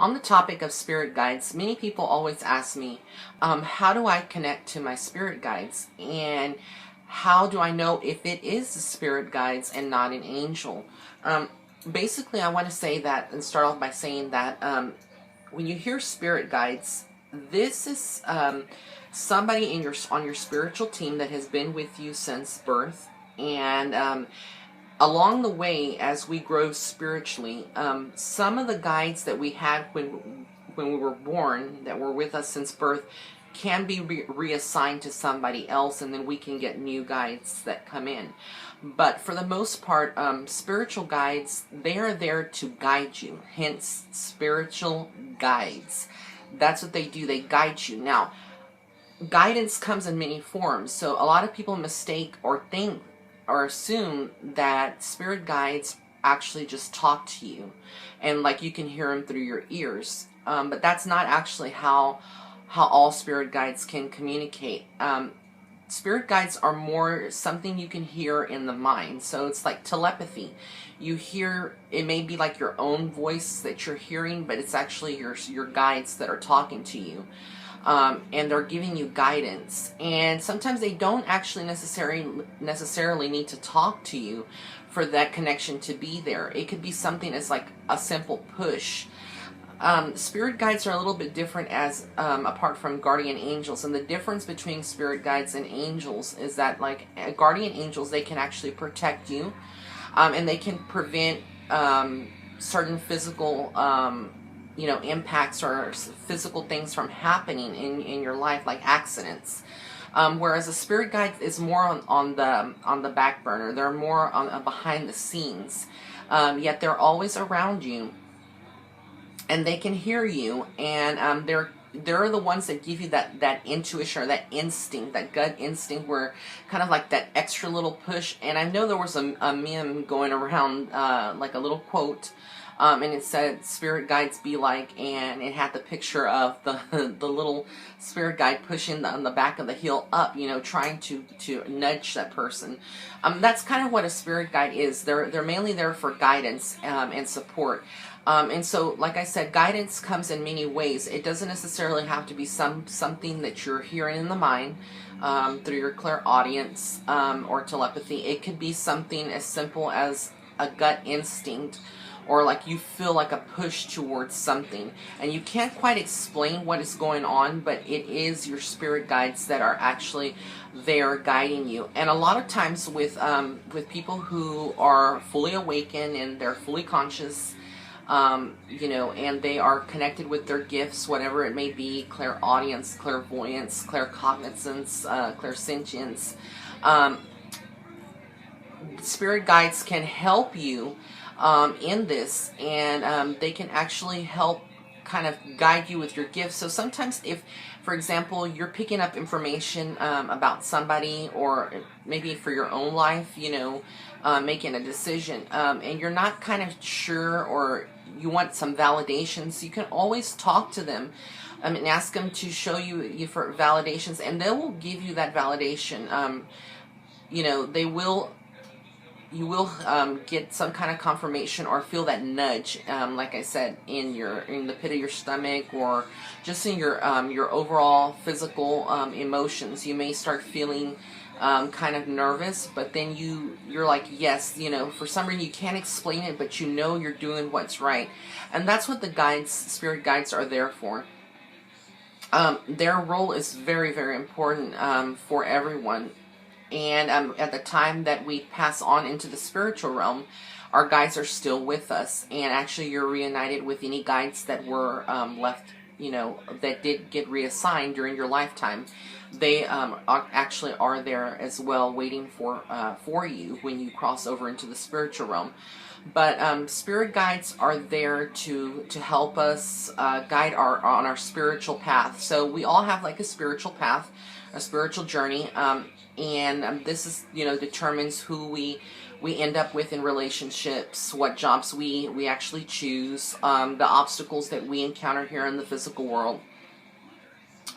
On the topic of spirit guides, many people always ask me, how do I connect to my spirit guides? And how do I know if it is the spirit guides and not an angel? Basically, I want to say that and start off by saying that when you hear spirit guides, this is somebody in on your spiritual team that has been with you since birth. And along the way, as we grow spiritually, some of the guides that we had when we were born, that were with us since birth, can be reassigned to somebody else, and then we can get new guides that come in. But for the most part, spiritual guides, they are there to guide you. Hence, spiritual guides. That's what they do. They guide you. Now, guidance comes in many forms. So a lot of people mistake or think or assume that spirit guides actually just talk to you, and like you can hear them through your ears. But that's not actually how all spirit guides can communicate. Spirit guides are more something you can hear in the mind. So it's like telepathy. You hear, it may be like your own voice that you're hearing, but it's actually your guides that are talking to you. And they're giving you guidance. And sometimes they don't actually necessarily need to talk to you for that connection to be there. It could be something as like a simple push. Spirit guides are a little bit different as apart from guardian angels. And the difference between spirit guides and angels is that, like, guardian angels, they can actually protect you, and they can prevent certain physical impacts or physical things from happening in your life, like accidents. Whereas a spirit guide is more on the back burner. They're more on behind the scenes. Yet they're always around you, and they can hear you, and they're the ones that give you that intuition or that instinct, that gut instinct, where kind of like that extra little push. And I know there was a meme going around, like a little quote, and it said, "Spirit guides be like," and it had the picture of the little spirit guide pushing on the back of the heel up, trying to nudge that person. That's kind of what a spirit guide is. They're mainly there for guidance and support. And so, like I said, guidance comes in many ways. It doesn't necessarily have to be something that you're hearing in the mind through your clairaudience or telepathy. It could be something as simple as a gut instinct, or like you feel like a push towards something, and you can't quite explain what is going on, but it is your spirit guides that are actually there guiding you. And a lot of times with people who are fully awakened and they're fully conscious, and they are connected with their gifts, whatever it may be, clairaudience, clairvoyance, claircognizance, clairsentience. Spirit guides can help you in this, and they can actually help kind of guide you with your gifts. So sometimes if, for example, you're picking up information about somebody, or maybe for your own life, making a decision, and you're not kind of sure, or you want some validations, you can always talk to them and ask them to show you for validations, and they will give you that validation. You will get some kind of confirmation or feel that nudge, like I said, in the pit of your stomach, or just in your overall physical emotions. You may start feeling kind of nervous, but then you're like, yes, for some reason you can't explain it, but you're doing what's right. And that's what the spirit guides are there for. Their role is very, very important for everyone. And at the time that we pass on into the spiritual realm, our guides are still with us. And actually, you're reunited with any guides that were left, that did get reassigned during your lifetime. They actually are there as well, waiting for you when you cross over into the spiritual realm. But spirit guides are there to help us guide on our spiritual path. So we all have like a spiritual path, a spiritual journey. And this is, determines who we end up with in relationships, what jobs we actually choose, the obstacles that we encounter here in the physical world,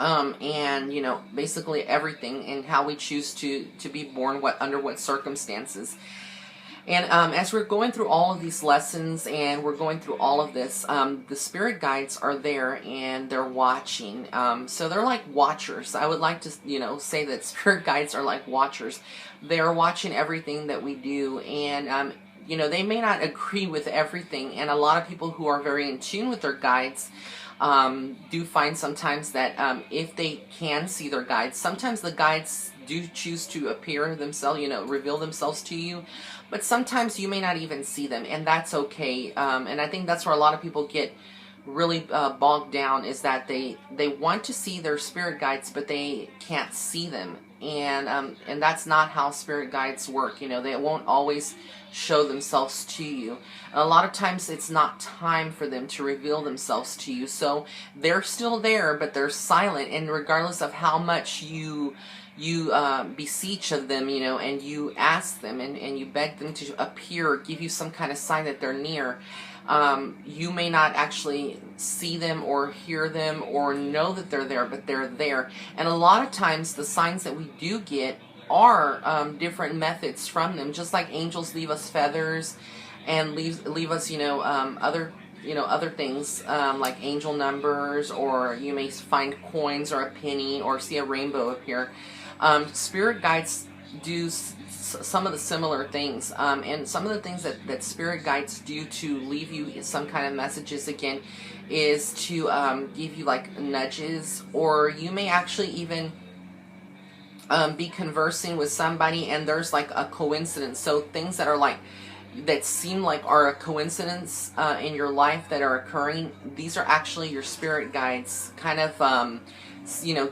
and basically everything, and how we choose to be born, under what circumstances. And as we're going through all of these lessons and we're going through all of this, the spirit guides are there and they're watching. So they're like watchers. I would like to, say that spirit guides are like watchers. They're watching everything that we do, and they may not agree with everything. And a lot of people who are very in tune with their guides do find sometimes that if they can see their guides, sometimes the guides do choose to appear themselves, reveal themselves to you, but sometimes you may not even see them, and that's okay. And I think that's where a lot of people get really bogged down, is that they want to see their spirit guides, but they can't see them. And that's not how spirit guides work. They won't always show themselves to you. And a lot of times it's not time for them to reveal themselves to you. So they're still there, but they're silent. And regardless of how much you beseech of them, and you ask them and you beg them to appear, give you some kind of sign that they're near, you may not actually see them or hear them or know that they're there, but they're there. And a lot of times the signs that we do get are different methods from them, just like angels leave us feathers and leave us other things, like angel numbers, or you may find coins or a penny or see a rainbow appear. Spirit guides do some of the similar things, and some of the things that spirit guides do to leave you some kind of messages, again, is to give you like nudges, or you may actually even be conversing with somebody and there's like a coincidence. So things that seem like are a coincidence in your life that are occurring, these are actually your spirit guides kind of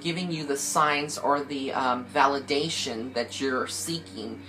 giving you the signs or the validation that you're seeking.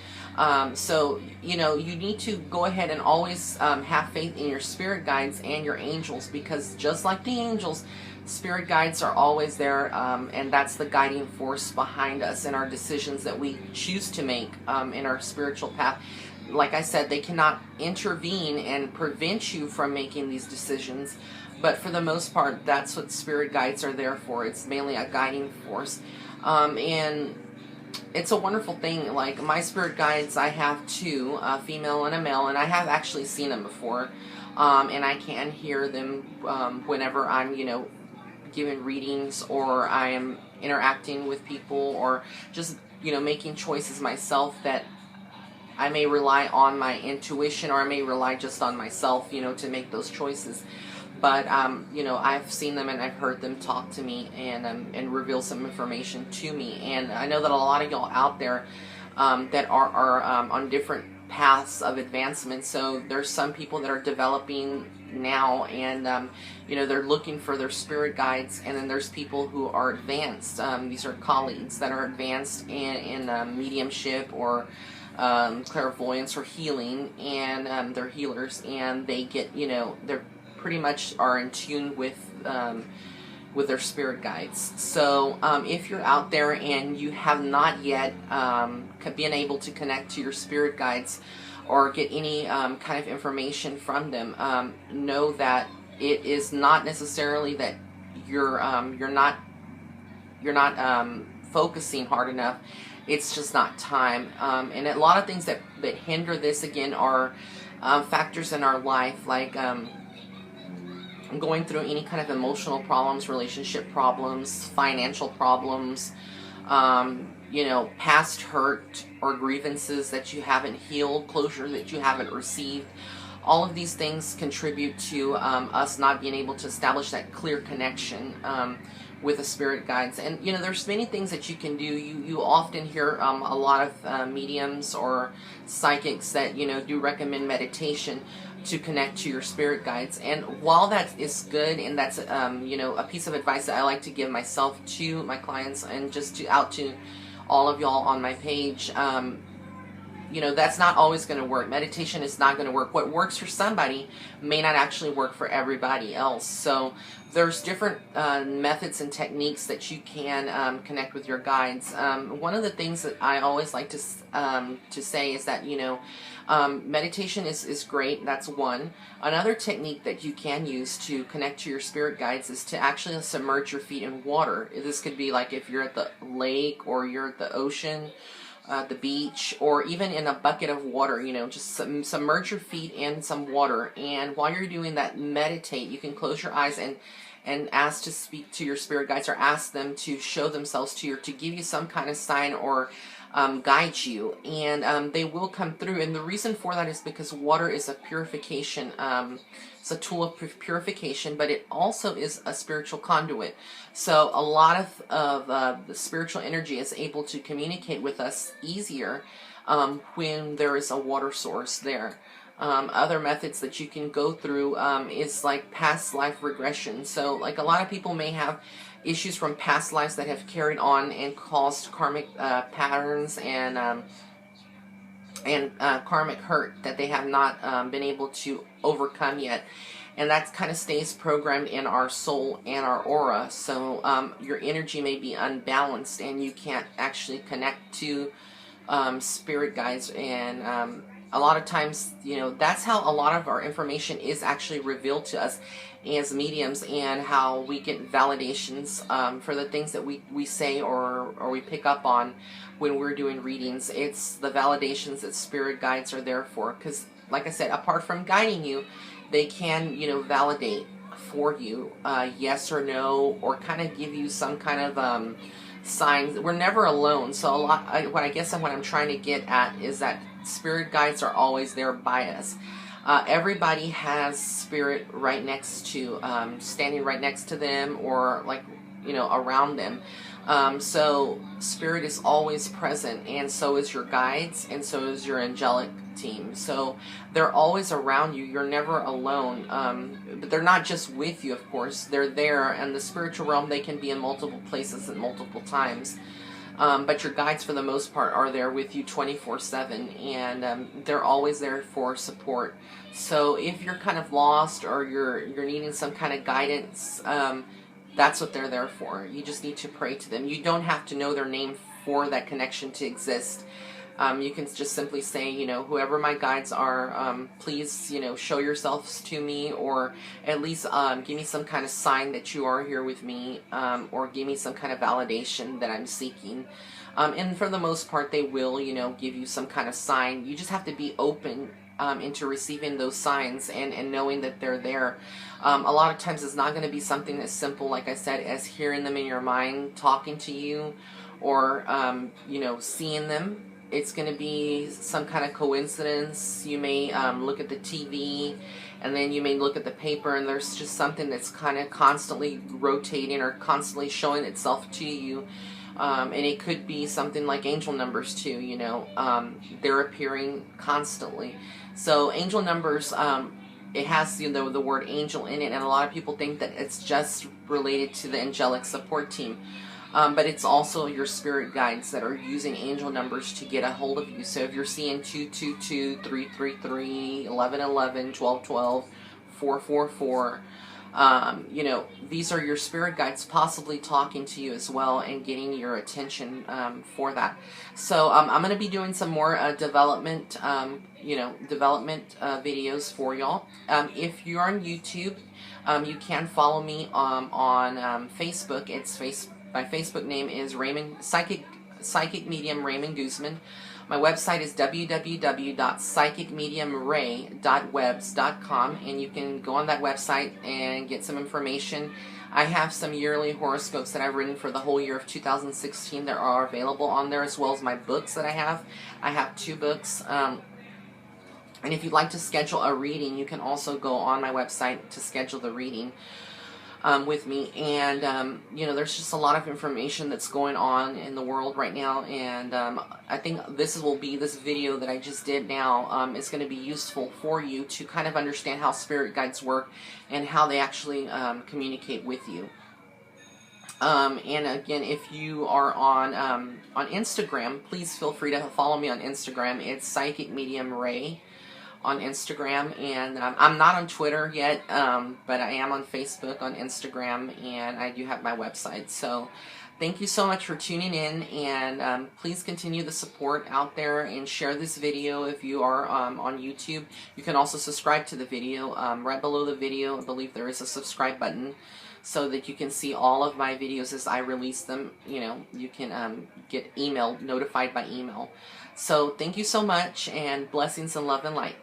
So you need to go ahead and always have faith in your spirit guides and your angels, because just like the angels, spirit guides are always there, and that's the guiding force behind us and our decisions that we choose to make in our spiritual path. Like I said, they cannot intervene and prevent you from making these decisions, but for the most part, that's what spirit guides are there for. It's mainly a guiding force, and it's a wonderful thing. Like my spirit guides, I have two, a female and a male, and I have actually seen them before, and I can hear them whenever I'm, giving readings, or I am interacting with people, or just, making choices myself that I may rely on my intuition, or I may rely just on myself, to make those choices. But, I've seen them and I've heard them talk to me and reveal some information to me. And I know that a lot of y'all out there that are on different paths of advancement. So there's some people that are developing now, and they're looking for their spirit guides, and then there's people who are advanced. These are colleagues that are advanced in mediumship or clairvoyance or healing, and they're healers, and they get, they're pretty much are in tune with their spirit guides. So if you're out there and you have not yet been able to connect to your spirit guides or get any kind of information from them, know that it is not necessarily that you're not focusing hard enough. It's just not time. And a lot of things that hinder this, again, are factors in our life, like going through any kind of emotional problems, relationship problems, financial problems, past hurt or grievances that you haven't healed, closure that you haven't received. All of these things contribute to us not being able to establish that clear connection with the spirit guides. And there's many things that you can do. You often hear a lot of mediums or psychics that do recommend meditation to connect to your spirit guides. And while that is good, and that's a piece of advice that I like to give myself, to my clients, and just out to all of y'all on my page, that's not always going to work. Meditation is not going to work. What works for somebody may not actually work for everybody else. So there's different methods and techniques that you can connect with your guides. One of the things that I always like to say is that, meditation is great. That's one. Another technique that you can use to connect to your spirit guides is to actually submerge your feet in water. This could be like if you're at the lake or you're at the ocean, the beach, or even in a bucket of water. You know, just submerge your feet in some water, and while you're doing that, meditate. You can close your eyes and ask to speak to your spirit guides, or ask them to show themselves to you, or to give you some kind of sign, or guide you, and they will come through. And the reason for that is because water is a purification. It's a tool of purification, but it also is a spiritual conduit. So a lot of the spiritual energy is able to communicate with us easier when there is a water source there. Other methods that you can go through is like past life regression. So like a lot of people may have issues from past lives that have carried on and caused karmic patterns and karmic hurt that they have not been able to overcome yet. And that kind of stays programmed in our soul and our aura. So your energy may be unbalanced and you can't actually connect to spirit guides. And a lot of times, you know, that's how a lot of our information is actually revealed to us as mediums, and how we get validations for the things that we say or we pick up on when we're doing readings. It's the validations that spirit guides are there for, because like I said, apart from guiding you, they can, you know, validate for you yes or no, or kind of give you some kind of signs. We're never alone. So what I'm trying to get at is that spirit guides are always there by us. Everybody has spirit right next to, standing right next to them, or like, you know, around them. So spirit is always present, and so is your guides, and so is your angelic team. So they're always around you. You're never alone. But they're not just with you, of course. They're there, and the spiritual realm, they can be in multiple places at multiple times. But your guides, for the most part, are there with you 24/7, and they're always there for support. So if you're kind of lost, or you're needing some kind of guidance, that's what they're there for. You just need to pray to them. You don't have to know their name for that connection to exist. You can just simply say, you know, whoever my guides are, please, you know, show yourselves to me, or at least give me some kind of sign that you are here with me, or give me some kind of validation that I'm seeking. And for the most part, they will, you know, give you some kind of sign. You just have to be open into receiving those signs, and knowing that they're there. A lot of times it's not going to be something as simple, like I said, as hearing them in your mind, talking to you, or, you know, seeing them. It's going to be some kind of coincidence. You may look at the TV, and then you may look at the paper, and there's just something that's kind of constantly rotating or constantly showing itself to you. And it could be something like angel numbers too, you know. They're appearing constantly. So angel numbers, it has, you know, the word angel in it, and a lot of people think that it's just related to the angelic support team. But it's also your spirit guides that are using angel numbers to get a hold of you. So if you're seeing 222, 333, 1111, 1212, 444, you know, these are your spirit guides possibly talking to you as well, and getting your attention for that. So I'm going to be doing some more development videos for y'all. If you're on YouTube, you can follow me on Facebook. My Facebook name is Psychic Medium Raymond Guzman. My website is www.psychicmediumray.webs.com, and you can go on that website and get some information. I have some yearly horoscopes that I've written for the whole year of 2016 that are available on there, as well as my books that I have. I have 2 books. And if you'd like to schedule a reading, you can also go on my website to schedule the reading with me. And you know, there's just a lot of information that's going on in the world right now, and I think this video that I just did now is going to be useful for you to kind of understand how spirit guides work and how they actually communicate with you. And again, if you are on Instagram, please feel free to follow me on Instagram. It's Psychic Medium Ray on Instagram, and I'm not on Twitter yet, but I am on Facebook, on Instagram, and I do have my website. So thank you so much for tuning in, and please continue the support out there, and share this video if you are on YouTube. You can also subscribe to the video. Right below the video, I believe there is a subscribe button. so that you can see all of my videos as I release them. You know, you can get notified by email. So thank you so much, and blessings and love and light.